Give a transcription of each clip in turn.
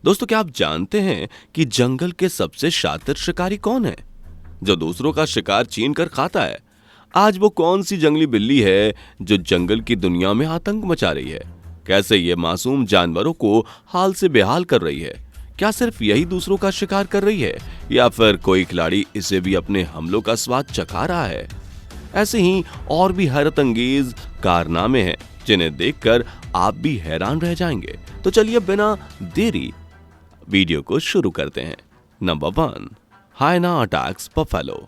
दोस्तों, क्या आप जानते हैं कि जंगल के सबसे शातिर शिकारी कौन है, जो दूसरों का शिकार छीन कर खाता है? आज वो कौन सी जंगली बिल्ली है जो जंगल की दुनिया में आतंक मचा रही है? कैसे ये मासूम जानवरों को हाल से बेहाल कर रही है? क्या सिर्फ यही दूसरों का शिकार कर रही है, या फिर कोई खिलाड़ी इसे भी अपने हमलों का स्वाद चखा रहा है? ऐसे ही और भी हैरत अंगेज कारनामे हैं जिन्हें देखकर आप भी हैरान रह जाएंगे। तो चलिए बिना देरी वीडियो को शुरू करते हैं। Number 1, hyena attacks buffalo.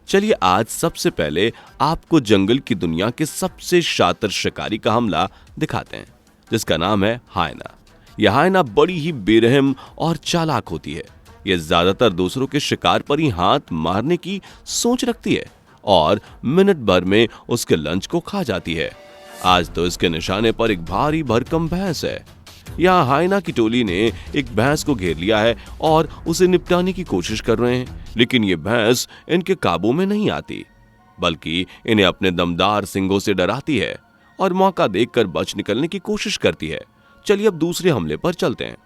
चलिए आज सबसे पहले आपको जंगल की दुनिया के सबसे शातिर शिकारी का हमला दिखाते हैं, जिसका नाम है हाइना। यह हाइना बड़ी ही बेरहम और चालाक होती है। यह ज्यादातर दूसरों के शिकार पर ही हाथ मारने की सोच रखती है और मिनट भर में उसके लंच को खा जाती है। आज तो इसके निशाने पर एक भारी भरकम भैंस है। यहाँ हाइना की टोली ने एक भैंस को घेर लिया है और उसे निपटाने की कोशिश कर रहे हैं, लेकिन ये भैंस इनके काबू में नहीं आती, बल्कि इन्हें अपने दमदार सींगों से डराती है और मौका देखकर बच निकलने की कोशिश करती है। चलिए अब दूसरे हमले पर चलते हैं।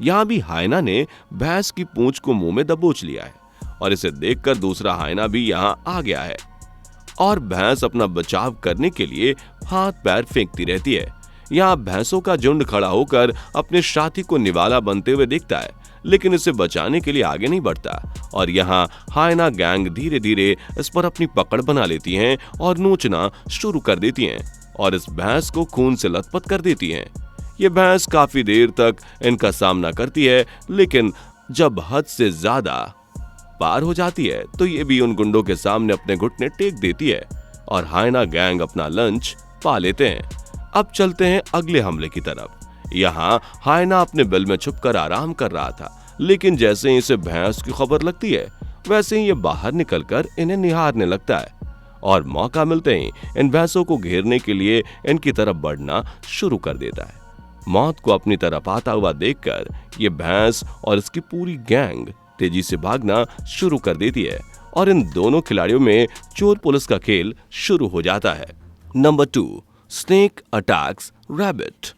यहाँ भी हाइना ने भैंस की पूंछ को मुंह में दबोच लिया है और इसे देखकर दूसरा हाइना भी यहाँ आ गया है और भैंस अपना बचाव करने के लिए हाथ पैर फेंकती रहती है। यहाँ भैंसों का झुंड खड़ा होकर अपने साथी को निवाला बनते हुए दिखता है, लेकिन इसे बचाने के लिए आगे नहीं बढ़ता और यहाँ हाइना गैंग धीरे धीरे इस पर अपनी पकड़ बना लेती हैं और नोचना शुरू कर देती हैं और इस भैंस को खून से लथपथ कर देती हैं। ये भैंस काफी देर तक इनका सामना करती है, लेकिन जब हद से ज्यादा पार हो जाती है तो ये भी उन गुंडों के सामने अपने घुटने टेक देती है और हाइना गैंग अपना लंच पा लेते हैं। अब चलते हैं अगले हमले की तरफ। यहाँ हाइना अपने बिल में छुपकर आराम कर रहा था, लेकिन जैसे ही इसे भैंस की खबर लगती है, वैसे ही ये बाहर निकलकर इन्हें निहारने लगता है और मौका मिलते ही इन भैंसों को घेरने के लिए इनकी तरफ बढ़ना शुरू कर देता है। मौत को अपनी तरफ आता हुआ देखकर ये भैंस और इसकी पूरी गैंग तेजी से भागना शुरू कर देती है और इन दोनों खिलाड़ियों में चोर पुलिस का खेल शुरू हो जाता है। Number 2, snake attacks rabbit.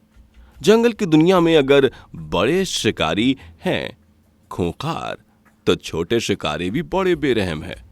जंगल की दुनिया में अगर बड़े शिकारी हैं खूंखार, तो छोटे शिकारी भी बड़े बेरहम हैं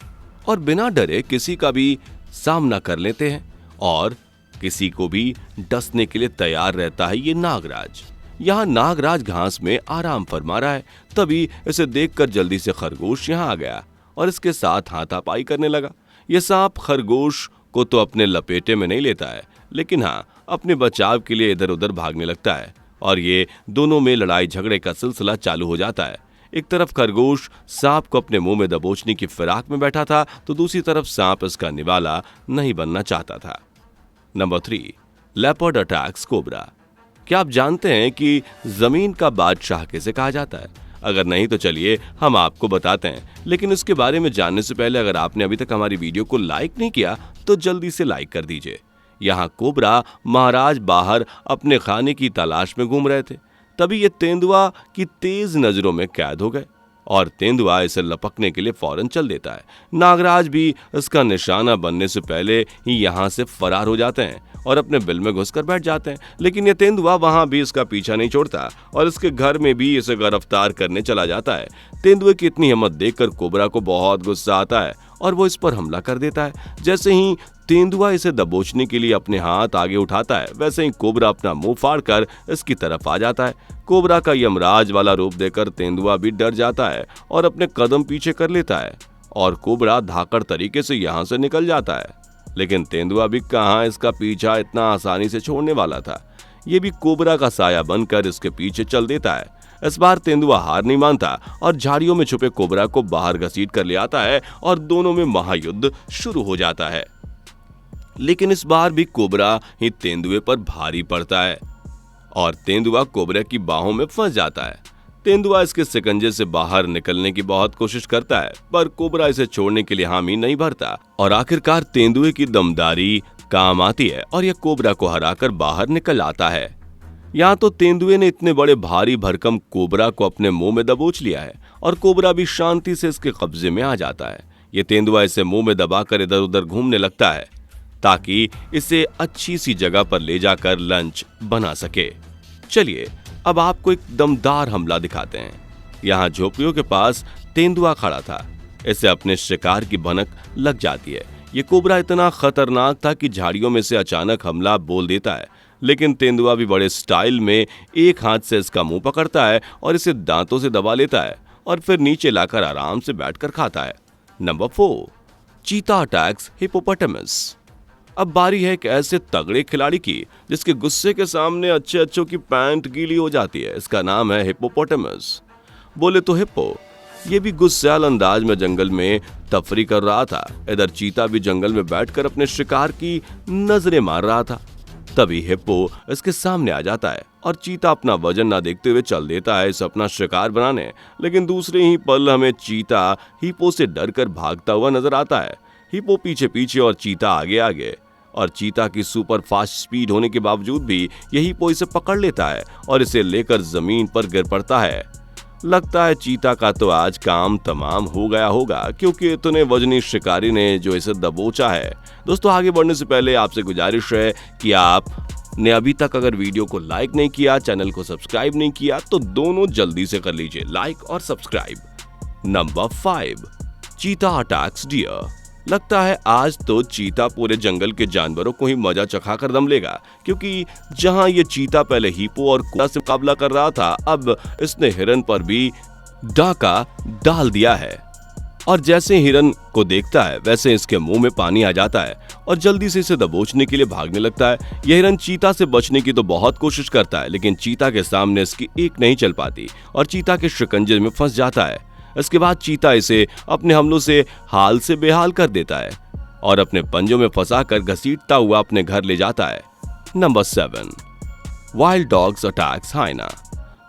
और बिना डरे किसी का भी सामना कर लेते हैं और किसी को भी डसने के लिए तैयार रहता है ये नागराज। यहाँ नागराज घास में आराम फरमा रहा है, तभी इसे देखकर जल्दी से खरगोश यहाँ आ गया और इसके साथ हाथापाई करने लगा। ये सांप खरगोश को तो अपने लपेटे में नहीं लेता है, लेकिन हाँ अपने बचाव के लिए इधर उधर भागने लगता है और ये दोनों में लड़ाई झगड़े का सिलसिला चालू हो जाता है। एक तरफ खरगोश सांप को अपने मुंह में दबोचने की फिराक में बैठा था, तो दूसरी तरफ सांप इसका निवाला नहीं बनना चाहता था। Number 3, leopard attacks cobra. क्या आप जानते हैं कि जमीन का बादशाह किसे कहा जाता है? अगर नहीं तो चलिए हम आपको बताते हैं, लेकिन इसके बारे में जानने से पहले अगर आपने अभी तक हमारी वीडियो को लाइक नहीं किया तो जल्दी से लाइक कर दीजिए। यहाँ कोबरा महाराज बाहर अपने खाने की तलाश में घूम रहे थे, तभी ये तेंदुआ की तेज नजरों में कैद हो गए और तेंदुआ इसे लपकने के लिए फौरन चल देता है। नागराज भी इसका निशाना बनने से पहले ही यहाँ से फरार हो जाते हैं और अपने बिल में घुसकर बैठ जाते हैं, लेकिन ये तेंदुआ वहां भी इसका पीछा नहीं छोड़ता और इसके घर में भी इसे गिरफ्तार करने चला जाता है। तेंदुए की इतनी हिम्मत देखकर कोबरा को बहुत गुस्सा आता है और वो इस पर हमला कर देता है। जैसे ही तेंदुआ इसे दबोचने के लिए अपने हाथ आगे उठाता है, वैसे ही कोबरा अपना मुंह फाड़कर इसकी तरफ आ जाता है। कोबरा का यमराज वाला रूप देखकर तेंदुआ भी डर जाता है और अपने कदम पीछे कर लेता है और कोबरा धाकड़ तरीके से यहाँ से निकल जाता है, लेकिन तेंदुआ भी कहाँ इसका पीछा इतना आसानी से छोड़ने वाला था। ये भी कोबरा का साया बनकर इसके पीछे चल देता है। इस बार तेंदुआ हार नहीं मानता और झाड़ियों में छुपे कोबरा को बाहर घसीट कर ले आता है और दोनों में महायुद्ध शुरू हो जाता है। लेकिन इस बार भी कोबरा ही तेंदुए पर भारी पड़ता है और तेंदुआ कोबरा की बाहों में फंस जाता है। तेंदुआ इसके शिकंजे से बाहर निकलने की बहुत कोशिश करता है, पर कोबरा इसे छोड़ने के लिए हामी नहीं भरता और आखिरकार तेंदुए की दमदारी काम आती है और यह कोबरा को हराकर बाहर निकल आता है। यहाँ तो तेंदुए ने इतने बड़े भारी भरकम कोबरा को अपने मुंह में दबोच लिया है और कोबरा भी शांति से इसके कब्जे में आ जाता है। ये तेंदुआ इसे मुंह में दबाकर इधर उधर घूमने लगता है। ताकि इसे अच्छी सी जगह पर ले जाकर लंच बना सके। चलिए अब आपको एक दमदार हमला दिखाते हैं। यहाँ झोपड़ियों के पास तेंदुआ खड़ा था। इसे अपने शिकार की भनक लग जाती है। ये कोबरा इतना खतरनाक था कि झाड़ियों में से अचानक हमला बोल देता है, लेकिन तेंदुआ भी बड़े स्टाइल में एक हाथ से इसका मुंह पकड़ता है और इसे दांतों से दबा लेता है और फिर नीचे लाकर आराम से बैठकर खाता है। नंबर 4, चीता अटैक्स हिप्पोपोटामस। अब बारी है एक ऐसे तगड़े खिलाड़ी की जिसके गुस्से के सामने अच्छों की पैंट गीली हो जाती है। इसका नाम है हिप्पोपोटामस। बोले तो हिप्पो। ये भी गुस्सैल अंदाज में जंगल में तफरी कर रहा था। इधर चीता भी जंगल में बैठकर अपने शिकार की नजरें मार रहा था। तभी हिप्पो इसके सामने आ जाता है और चीता अपना वजन ना देखते हुए चल देता है इसे अपना शिकार बनाने। लेकिन दूसरे ही पल हमें चीता हिप्पो से डरकर भागता हुआ नजर आता है। हिप्पो पीछे पीछे और चीता आगे आगे, और चीता की सुपर फास्ट स्पीड होने के बावजूद भी यही हिप्पो इसे पकड़ लेता है और इसे लेकर जमीन पर गिर पड़ता है। लगता है चीता का तो आज काम तमाम हो गया होगा, क्योंकि इतने वजनी शिकारी ने जो इसे दबोचा है। दोस्तों आगे बढ़ने से पहले आपसे गुजारिश है कि आपने अभी तक अगर वीडियो को लाइक नहीं किया, चैनल को सब्सक्राइब नहीं किया, तो दोनों जल्दी से कर लीजिए, लाइक और सब्सक्राइब। नंबर 5, चीता अटैक्स डियर। लगता है आज तो चीता पूरे जंगल के जानवरों को ही मजा चखा कर दम लेगा, क्योंकि जहां ये चीता पहले हिप्पो और कोबरा से मुकाबला कर रहा था, अब इसने हिरन पर भी डाका डाल दिया है। और जैसे हिरन को देखता है वैसे इसके मुंह में पानी आ जाता है और जल्दी से इसे दबोचने के लिए भागने लगता है। यह हिरन चीता से बचने की तो बहुत कोशिश करता है, लेकिन चीता के सामने इसकी एक नहीं चल पाती और चीता के शिकंजे में फंस जाता है। इसके बाद चीता इसे अपने हमलों से हाल से बेहाल कर देता है और अपने पंजों में फंसाकर घसीटता हुआ अपने घर ले जाता है। Number 7, wild dogs attacks hyena.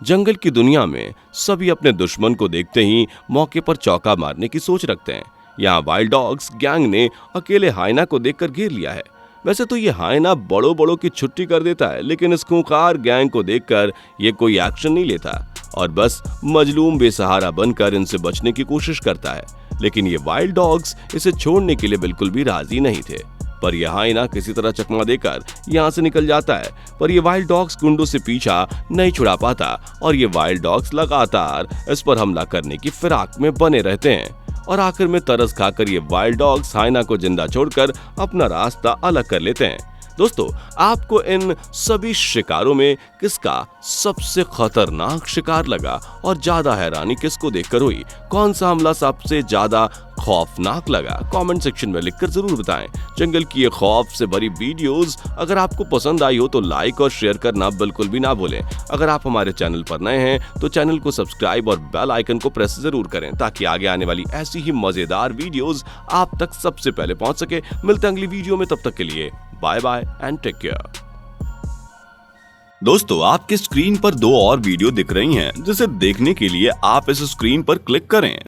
जंगल की दुनिया में सभी अपने दुश्मन को देखते ही मौके पर चौका मारने की सोच रखते हैं। यहाँ वाइल्ड डॉग्स गैंग ने अकेले हाइना को देखकर घेर लिया है। वैसे तो ये हाइना बड़ों की छुट्टी कर देता है, लेकिन इस खूंखार गैंग को देखकर ये कोई एक्शन नहीं लेता और बस मजलूम बेसहारा बनकर इनसे बचने की कोशिश करता है। लेकिन ये वाइल्ड डॉग्स इसे छोड़ने के लिए बिल्कुल भी राजी नहीं थे, पर यह हाइना किसी तरह चकमा देकर यहाँ से निकल जाता है। पर ये वाइल्ड डॉग्स गुंडों से पीछा नहीं छुड़ा पाता और ये वाइल्ड डॉग्स लगातार इस पर हमला करने की फिराक में बने रहते हैं और आखिर में तरस खाकर ये वाइल्ड डॉग्स हाइना को जिंदा छोड़कर अपना रास्ता अलग कर लेते हैं। दोस्तों आपको इन सभी शिकारों में किसका सबसे खतरनाक शिकार लगा और ज्यादा हैरानी किसको देखकर हुई? कौन सा हमला सबसे ज्यादा खौफनाक लगा? कमेंट सेक्शन में लिखकर जरूर बताएं। जंगल की ये खौफ से भरी वीडियोस अगर आपको पसंद आई हो तो लाइक और शेयर करना बिल्कुल भी ना भूलें। अगर आप हमारे चैनल पर नए हैं तो चैनल को सब्सक्राइब और बेल आइकन को प्रेस जरूर करें, ताकि आगे आने वाली ऐसी ही मजेदार वीडियोस आप तक सबसे पहले पहुंच सके। मिलते हैं अगली वीडियो में, तब तक के लिए bye bye and take care. दोस्तों आपके स्क्रीन पर 2 और वीडियो दिख रही हैं, जिसे देखने के लिए आप इस स्क्रीन पर क्लिक करें।